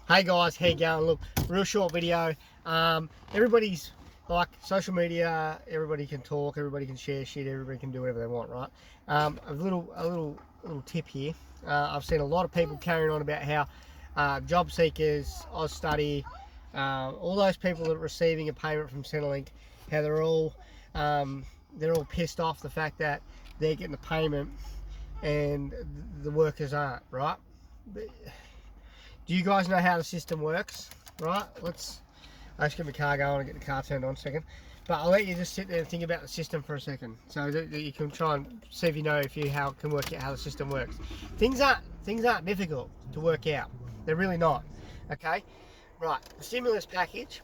Hey guys, how you going? Look, real short video. Everybody's like social media. Everybody can talk. Everybody can share shit. Everybody can do whatever they want, right? A little tip here. I've seen a lot of people carrying on about how job seekers, Austudy, all those people that are receiving a payment from Centrelink, how they're all pissed off the fact that they're getting the payment and the workers aren't, right? Do you guys know how the system works? Right, I'll just get my car going and get the car turned on a second. But I'll let you just sit there and think about the system for a second, so that you can try and see if you know can work out how the system works. Things aren't difficult to work out. They're really not. Okay, right. The stimulus package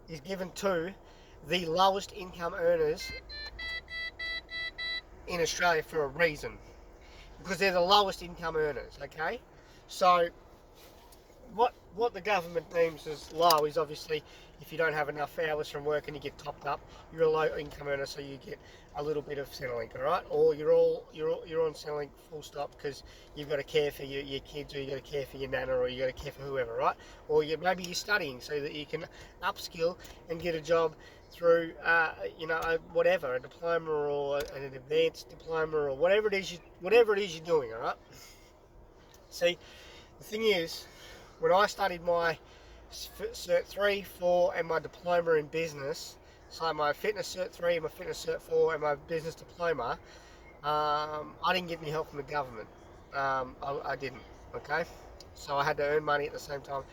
is given to the lowest income earners in Australia for a reason, because they're the lowest income earners. Okay, so what the government deems as low is obviously if you don't have enough hours from work and you get topped up, you're a low income earner, so you get a little bit of Centrelink, all right? Or you're on Centrelink full stop because you've got to care for your kids, or you got to care for your nana, or you got to care for whoever, right? Or maybe you're studying so that you can upskill and get a job through whatever, a diploma or an advanced diploma or whatever it is you're doing, all right? See, the thing is, when I studied my Cert 3, 4 and my diploma in business, so my fitness Cert 3, my fitness Cert 4 and my business diploma, I didn't get any help from the government. I didn't, okay? So I had to earn money at the same time,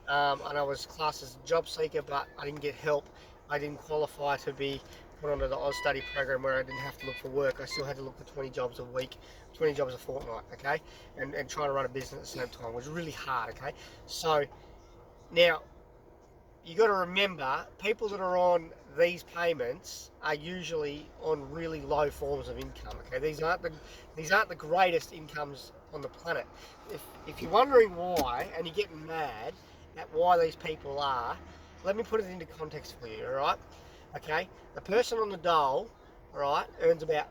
and I was classed as a job seeker, but I didn't get help. I didn't qualify to be put onto the Austudy program where I didn't have to look for work. I still had to look for 20 jobs a week, 20 jobs a fortnight, okay? And trying to run a business at the same time was really hard, okay? So now you got to remember, people that are on these payments are usually on really low forms of income, okay? These aren't the greatest incomes on the planet. If you're wondering why and you're getting mad at why these people are, let me put it into context for you, all right? Okay, the person on the dole, all right, earns about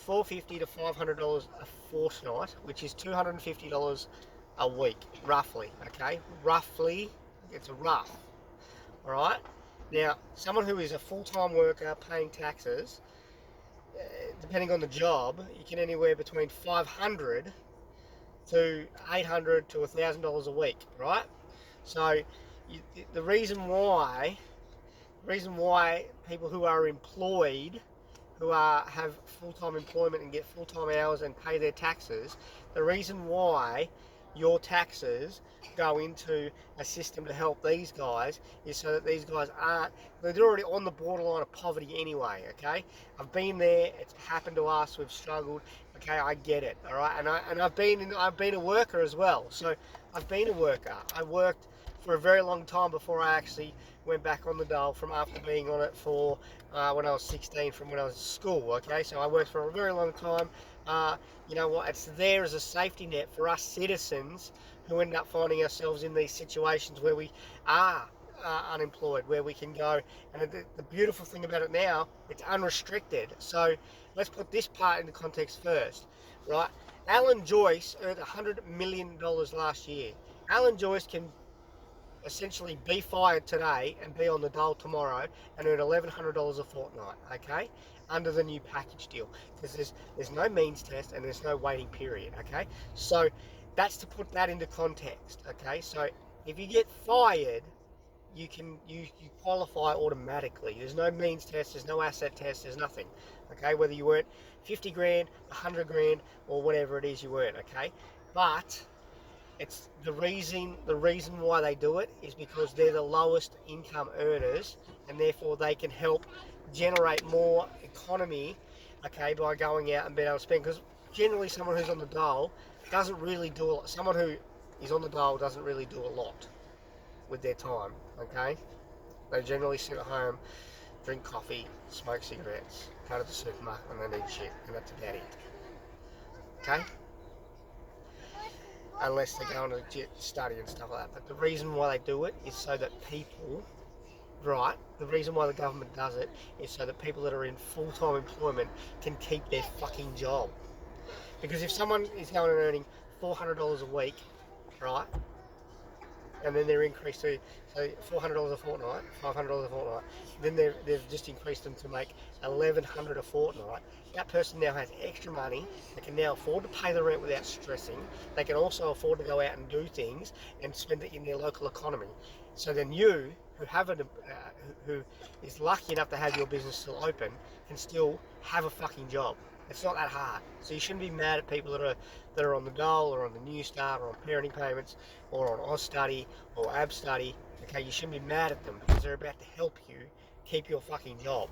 $450 to $500 a fortnight, which is $250 a week, roughly. Okay, roughly, it's a rough. All right. Now, someone who is a full-time worker paying taxes, depending on the job, you can anywhere between $500 to $800 to $1,000 a week, right? So, the reason why people who are employed, who have full-time employment and get full-time hours and pay their taxes, the reason why your taxes go into a system to help these guys is so that these guys they're already on the borderline of poverty anyway, okay? I've been there, it's happened to us, we've struggled, okay, I get it, all right? And I've been a worker as well. So I've been a worker. I worked for a very long time before I actually went back on the dole, from after being on it for when I was 16, from when I was at school, okay? So I worked for a very long time. You know what, it's there as a safety net for us citizens who end up finding ourselves in these situations where we are unemployed, where we can go. And the beautiful thing about it now, it's unrestricted. So let's put this part into context first, right? Alan Joyce earned $100 million last year. Alan Joyce can essentially be fired today and be on the dole tomorrow and earn $1,100 a fortnight, okay, under the new package deal, because there's no means test and there's no waiting period, okay? So that's to put that into context, okay? So if you get fired, you qualify automatically. There's no means test, there's no asset test, there's nothing, okay? Whether you earn 50 grand, 100 grand, or whatever it is you earn, okay? But it's the reason why they do it is because they're the lowest income earners, and therefore they can help generate more economy, okay, by going out and being able to spend. Because generally, someone who's on the dole doesn't really do a lot. Someone who is on the dole doesn't really do a lot with their time, okay? They generally sit at home, drink coffee, smoke cigarettes, go to the supermarket, and then eat shit, and that's about it, okay? Unless they're going to study and stuff like that. But the reason why they do it is so that people, right, the reason why the government does it is so that people that are in full-time employment can keep their fucking job. Because if someone is going and earning $400 a week, right, and then they're increased to $400 a fortnight, $500 a fortnight. Then they've just increased them to make $1,100 a fortnight. That person now has extra money. They can now afford to pay the rent without stressing. They can also afford to go out and do things and spend it in their local economy. So then you, who haven't, who is lucky enough to have your business still open, can still have a fucking job. It's not that hard. So you shouldn't be mad at people that are on the dole or on the New Start or on parenting payments or on Oz Study or Ab Study. Okay, you shouldn't be mad at them because they're about to help you keep your fucking job.